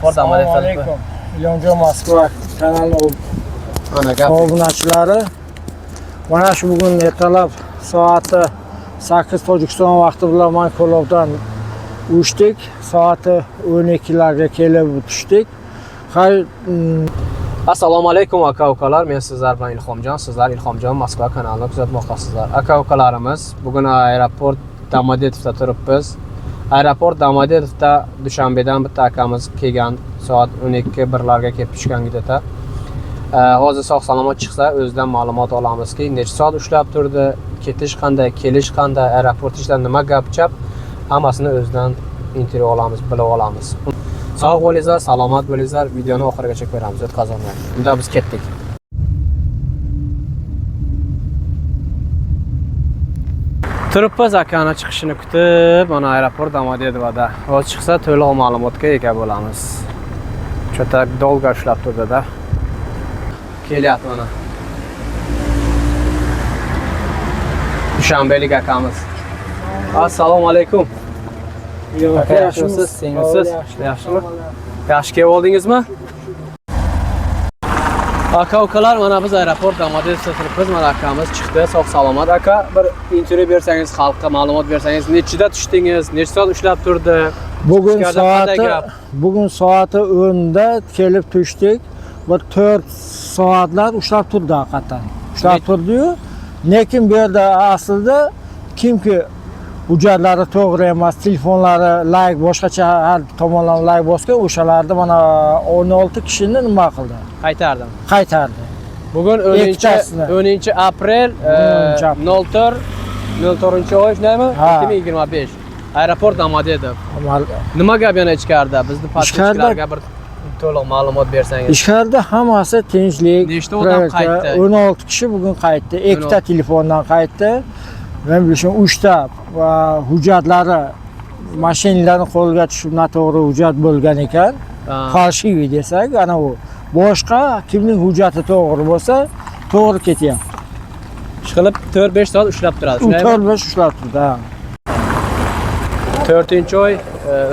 Aeroport Domodedovo. Assalomu alaykum. Ilyomjon Moskva kanali obunachilari. Mana shu bugun ertalab soati 8 Tojikiston vaqti bilan men Ko'lobdan uchdik. Soati 12 larga kelib tushdik. Assalomu alaykum aka-ukalar. Men sizlar bilan Ilhomjon. Sizlar Ilhomjon Moskva kanalini kuzatmoqdasizlar. Aka-ukalarimiz, bugun aeroport Domodedovda turibmiz. Aeroport Domodedovda Dushanbedan bitta akamiz kelgan, soat 12:01larga kelib tushgan gideta. Hozir sog' salomat chiqsa, o'zidan ma'lumot olamizki, necha soat ushlab turdi, ketish qanday, kelish qanday, aeroport ichida nima gap-chap, hammasini o'zidan intervyu olamiz, bilib olamiz. Sog' bo'linglar, salomat bo'linglar. Videoni oxirigacha ko'ramiz, o'tkazolmang. Unda biz ketdik. Turibmiz akani chiqishini kutib, mana aeroport Domodedovda. Hozir chiqsa to'liq ma'lumotga ega bo'lamiz. Cho'ta dolga ushlab turdi-da. Kelyapti mana. Dushanbelik akamiz. Assalomu alaykum. Yaxshimisiz? Singilsiz? Yaxshimi? Yaxshi kelib oldingizmi? Aka-ukalar, mana biz aeroport Domodedovda turibmiz. Mana akamiz chiqdi, sog' salomat. Aka, bir intervyu bersangiz, xalqqa ma'lumot bersangiz, nechida tushdingiz, necha soat ushlab turdi? Bugun soati 10da kelib tushdik. Bir 4 soatlar ushlab turdi haqiqatan. Ushlab turdi-yu, lekin bu yerda aslida kimki hujjatlari to'g'ri emas, telefonlari like boshqacha har tomondan like bosgan, o'shalarni mana 16 kishini nima qildi? Qaytardi. Bugun 10-aprel 04-oy, shundaymi? 2025. Aeroport Domodedov. Nima gap yana ichkarida? Bizni podpischilarga bir to'liq ma'lumot bersangiz. Ichkarida hammasi tinchlik. Nechta odam qaytdi? 16 kishi bugun qaytdi. Ikkita telefondan qaytdi. Men bilishim 3 ta va hujjatlari mashinalarning qo'liga tushib noto'g'ri hujjat bo'lgan ekan. Falshiviy desak, ana u. Boshqa kimning hujjati to'g'ri bo'lsa, to'g'ri ketyapti. Ishqilib 4-5 soat ushlab turadi, shundaymi? 4-5 ushlab turdi. 4-oy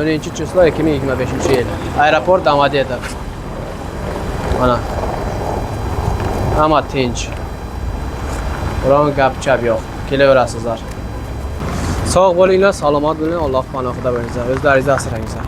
10-chuslo 2025-yil. Aeroport Domodedov. Mana. Hamma tinch. Biron gap-chap yo'q. Kelaverasizlar. Sog' bo'linglar, salomat bo'linglar, Alloh panohida bo'linglar. O'zlaringizni asranglar.